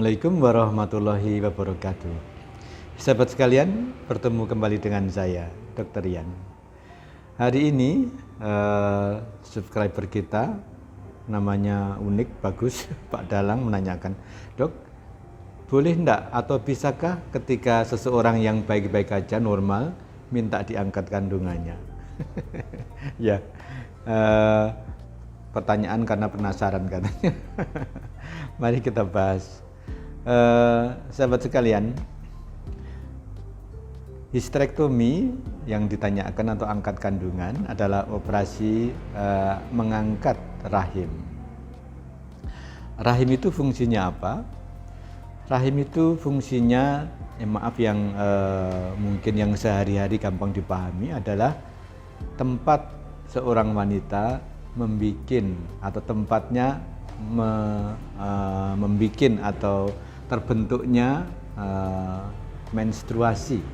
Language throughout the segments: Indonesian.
Assalamualaikum warahmatullahi wabarakatuh. Sahabat sekalian, bertemu kembali dengan saya, Dr. Ian. Hari ini subscriber kita namanya unik, bagus, Pak Dalang menanyakan, Dok, boleh enggak atau bisakah ketika seseorang yang baik-baik aja normal minta diangkat kandungannya? Ya, pertanyaan karena penasaran katanya. Mari kita bahas. Sahabat sekalian, histerektomi yang ditanyakan atau angkat kandungan adalah operasi mengangkat rahim. Rahim itu fungsinya apa? Rahim itu fungsinya, yang mungkin yang sehari-hari gampang dipahami adalah tempat seorang wanita membikin atau tempatnya membikin atau terbentuknya menstruasi.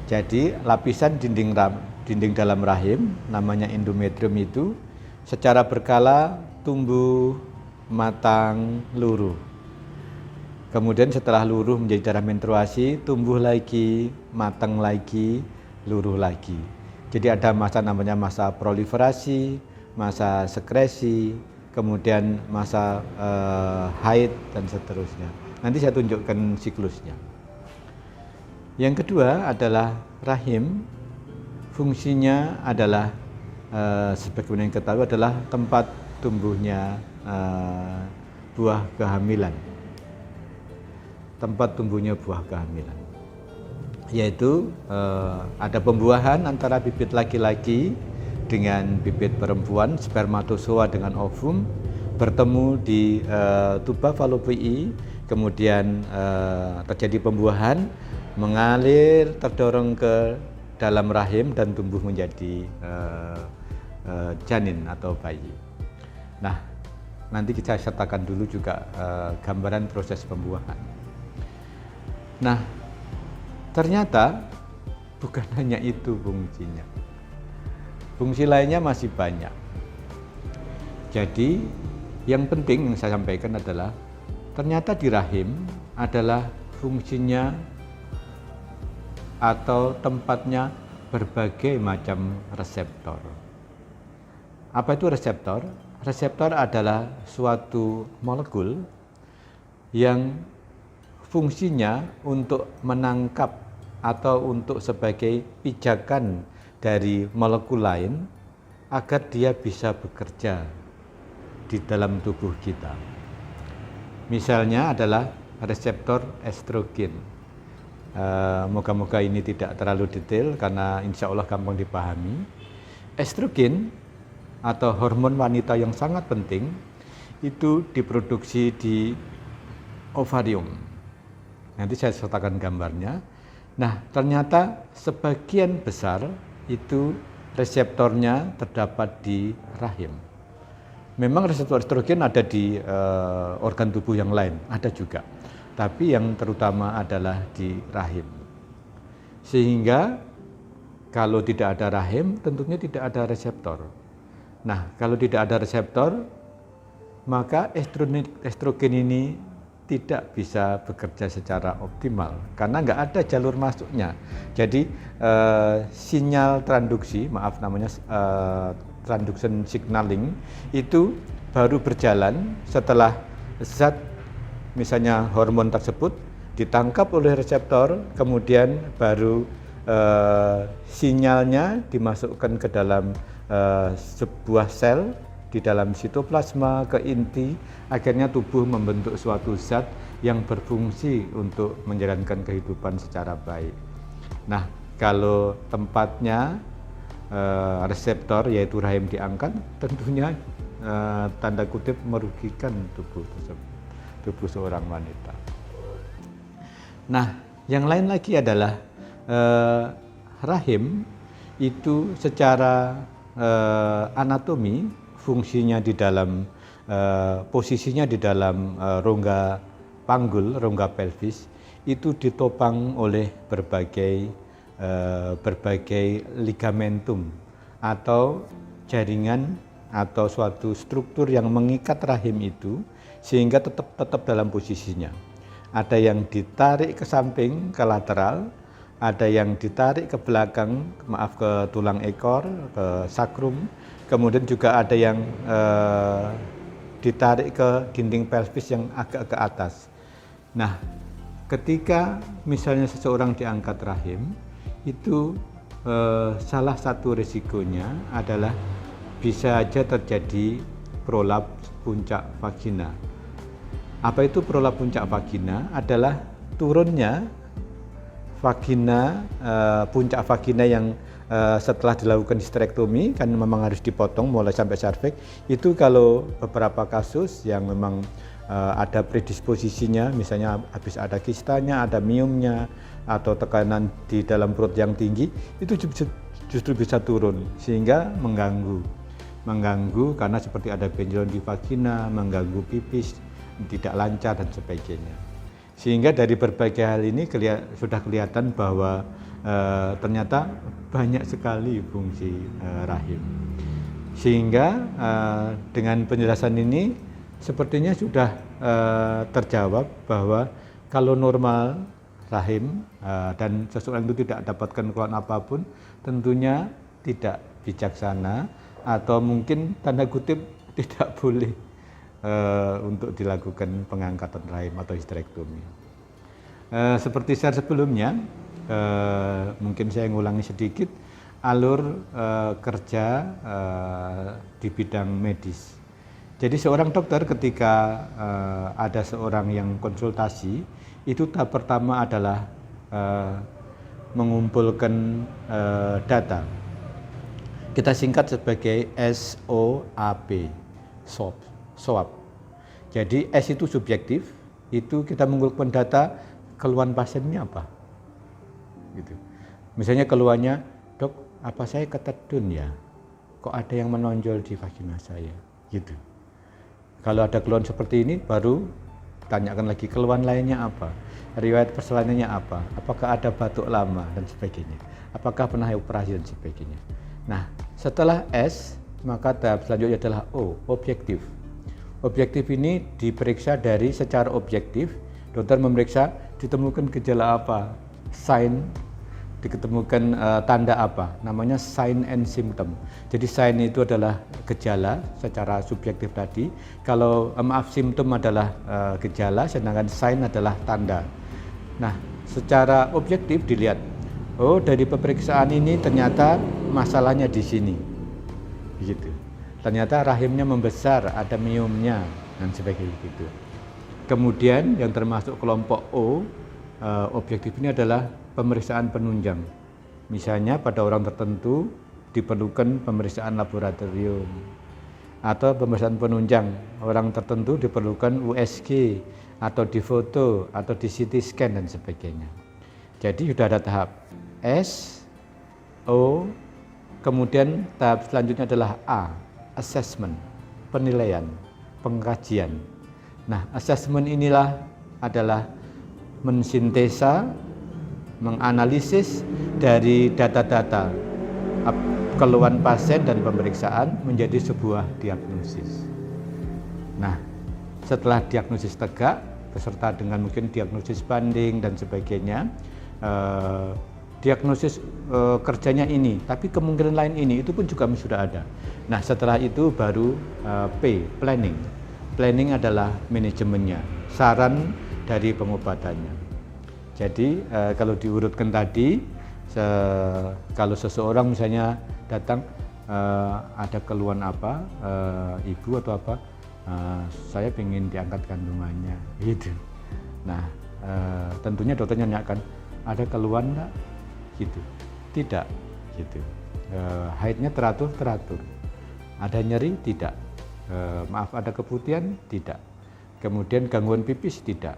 Jadi lapisan dinding dalam rahim namanya endometrium itu secara berkala tumbuh, matang, luruh. Kemudian setelah luruh menjadi darah menstruasi, tumbuh lagi, matang lagi, luruh lagi. Jadi ada masa namanya masa proliferasi, masa sekresi, kemudian masa haid dan seterusnya. Nanti saya tunjukkan siklusnya. Yang kedua adalah rahim. Fungsinya adalah sebagaimana yang kita tahu adalah tempat tumbuhnya buah kehamilan. Tempat tumbuhnya buah kehamilan. Yaitu ada pembuahan antara bibit laki-laki dengan bibit perempuan, spermatozoa dengan ovum bertemu di tuba falopii, kemudian terjadi pembuahan, mengalir terdorong ke dalam rahim dan tumbuh menjadi janin atau bayi. Nah, nanti kita sertakan dulu juga gambaran proses pembuahan. Nah, ternyata bukan hanya itu fungsinya. Fungsi lainnya masih banyak. Jadi yang penting yang saya sampaikan adalah ternyata di rahim adalah fungsinya atau tempatnya berbagai macam reseptor. Apa itu reseptor? Reseptor adalah suatu molekul yang fungsinya untuk menangkap atau untuk sebagai pijakan dari molekul lain agar dia bisa bekerja di dalam tubuh kita. Misalnya adalah reseptor estrogen. Moga-moga ini tidak terlalu detail karena insya Allah gampang dipahami. Estrogen atau hormon wanita yang sangat penting itu diproduksi di ovarium. Nanti saya sertakan gambarnya. Nah, ternyata sebagian besar itu reseptornya terdapat di rahim. Memang reseptor estrogen ada di organ tubuh yang lain, ada juga. Tapi yang terutama adalah di rahim. Sehingga kalau tidak ada rahim, tentunya tidak ada reseptor. Nah, kalau tidak ada reseptor, maka estrogen ini tidak bisa bekerja secara optimal karena nggak ada jalur masuknya. Jadi sinyal transduksi, transduction signaling itu baru berjalan setelah zat misalnya hormon tersebut ditangkap oleh reseptor, kemudian baru sinyalnya dimasukkan ke dalam sebuah sel di dalam sitoplasma ke inti, akhirnya tubuh membentuk suatu zat yang berfungsi untuk menjalankan kehidupan secara baik. Nah, kalau tempatnya reseptor yaitu rahim diangkat, tentunya tanda kutip merugikan tubuh seorang wanita. Nah, yang lain lagi adalah rahim itu secara anatomi fungsinya di dalam posisinya di dalam rongga panggul, rongga pelvis itu ditopang oleh berbagai ligamentum atau jaringan atau suatu struktur yang mengikat rahim itu sehingga tetap dalam posisinya. Ada yang ditarik ke samping, ke lateral, ada yang ditarik ke belakang, ke tulang ekor, ke sakrum, kemudian juga ada yang ditarik ke dinding pelvis yang agak ke atas. Nah, ketika misalnya seseorang diangkat rahim, itu salah satu risikonya adalah bisa aja terjadi prolaps puncak vagina. Apa itu prolaps puncak vagina? Adalah turunnya vagina, puncak vagina yang setelah dilakukan histerektomi, kan memang harus dipotong mulai sampai serviks. Itu kalau beberapa kasus yang memang ada predisposisinya, misalnya habis ada kistanya, ada miomnya, atau tekanan di dalam perut yang tinggi, itu justru bisa turun sehingga mengganggu karena seperti ada benjolan di vagina, mengganggu pipis, tidak lancar dan sebagainya. Sehingga dari berbagai hal ini sudah kelihatan bahwa ternyata banyak sekali fungsi rahim. Sehingga dengan penjelasan ini sepertinya sudah terjawab bahwa kalau normal rahim dan seseorang itu tidak dapatkan keluhan apapun, tentunya tidak bijaksana atau mungkin tanda kutip tidak boleh untuk dilakukan pengangkatan rahim atau histerektomi. Seperti share sebelumnya, mungkin saya ngulangi sedikit alur kerja di bidang medis. Jadi seorang dokter ketika ada seorang yang konsultasi, itu tahap pertama adalah mengumpulkan data. Kita singkat sebagai SOAP, SOAP. Jadi S itu subjektif, itu kita mengumpulkan data keluhan pasiennya apa. Gitu. Misalnya keluhannya, dok, apa saya ketetun ya? Kok ada yang menonjol di vagina saya? Gitu. Kalau ada keluhan seperti ini, baru tanyakan lagi keluhan lainnya apa, riwayat persalinannya apa, apakah ada batuk lama dan sebagainya, apakah pernah operasi dan sebagainya. Nah, setelah S, maka tahap selanjutnya adalah O, objektif. Objektif ini diperiksa dari secara objektif, dokter memeriksa ditemukan gejala apa, sign, diketemukan tanda apa, namanya sign and symptom. Jadi sign itu adalah gejala secara subjektif tadi, kalau simptom adalah gejala, sedangkan sign adalah tanda. Nah, secara objektif dilihat, oh dari pemeriksaan ini ternyata masalahnya di sini, gitu. Ternyata rahimnya membesar, ada miomnya dan sebagainya gitu. Kemudian yang termasuk kelompok O, objektif ini adalah pemeriksaan penunjang. Misalnya pada orang tertentu diperlukan pemeriksaan laboratorium atau pemeriksaan penunjang. Orang tertentu diperlukan USG atau difoto atau di CT scan dan sebagainya. Jadi sudah ada tahap S, O, kemudian tahap selanjutnya adalah A, assessment, penilaian, pengkajian. Nah, assessment inilah adalah mensintesa, menganalisis dari data-data keluhan pasien dan pemeriksaan menjadi sebuah diagnosis. Nah, setelah diagnosis tegak beserta dengan mungkin diagnosis banding dan sebagainya, diagnosis kerjanya ini, tapi kemungkinan lain ini, itu pun juga sudah ada. Nah, setelah itu baru P, planning. Planning adalah manajemennya, saran dari pengobatannya. Jadi kalau diurutkan tadi, kalau seseorang misalnya datang ada keluhan apa, ibu atau apa, saya ingin diangkat kandungannya, gitu. Nah, tentunya dokternya nanyakan, ada keluhan enggak? Gitu. Tidak, gitu. Haidnya teratur. Ada nyeri? Tidak. Maaf, ada keputihan? Tidak. Kemudian gangguan pipis? Tidak.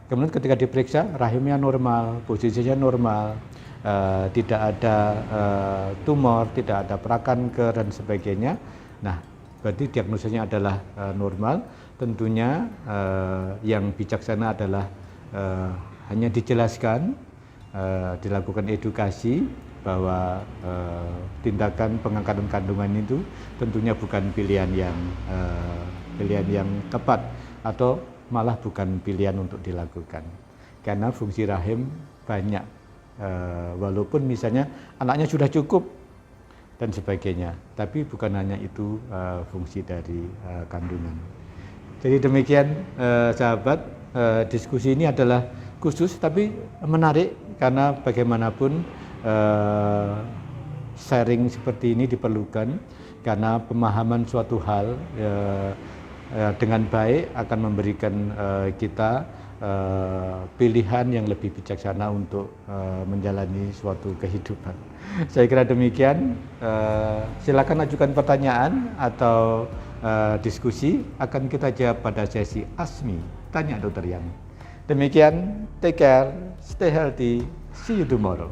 Kemudian ketika diperiksa, rahimnya normal, posisinya normal, tidak ada tumor, tidak ada prakanker dan sebagainya. Nah, berarti diagnosisnya adalah normal. Tentunya yang bijaksana adalah hanya dijelaskan, dilakukan edukasi, bahwa tindakan pengangkatan kandungan itu tentunya bukan pilihan yang tepat atau malah bukan pilihan untuk dilakukan. Karena fungsi rahim banyak, walaupun misalnya anaknya sudah cukup dan sebagainya, tapi bukan hanya itu fungsi dari kandungan. Jadi demikian sahabat, diskusi ini adalah khusus tapi menarik karena bagaimanapun sharing seperti ini diperlukan karena pemahaman suatu hal dengan baik akan memberikan kita pilihan yang lebih bijaksana untuk menjalani suatu kehidupan. Saya kira demikian. Silakan ajukan pertanyaan atau diskusi, akan kita jawab pada sesi ASMI Tanya Dokter Yani. Demikian, take care, stay healthy, see you tomorrow.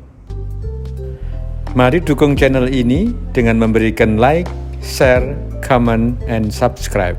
Mari dukung channel ini dengan memberikan like, share, comment, and subscribe.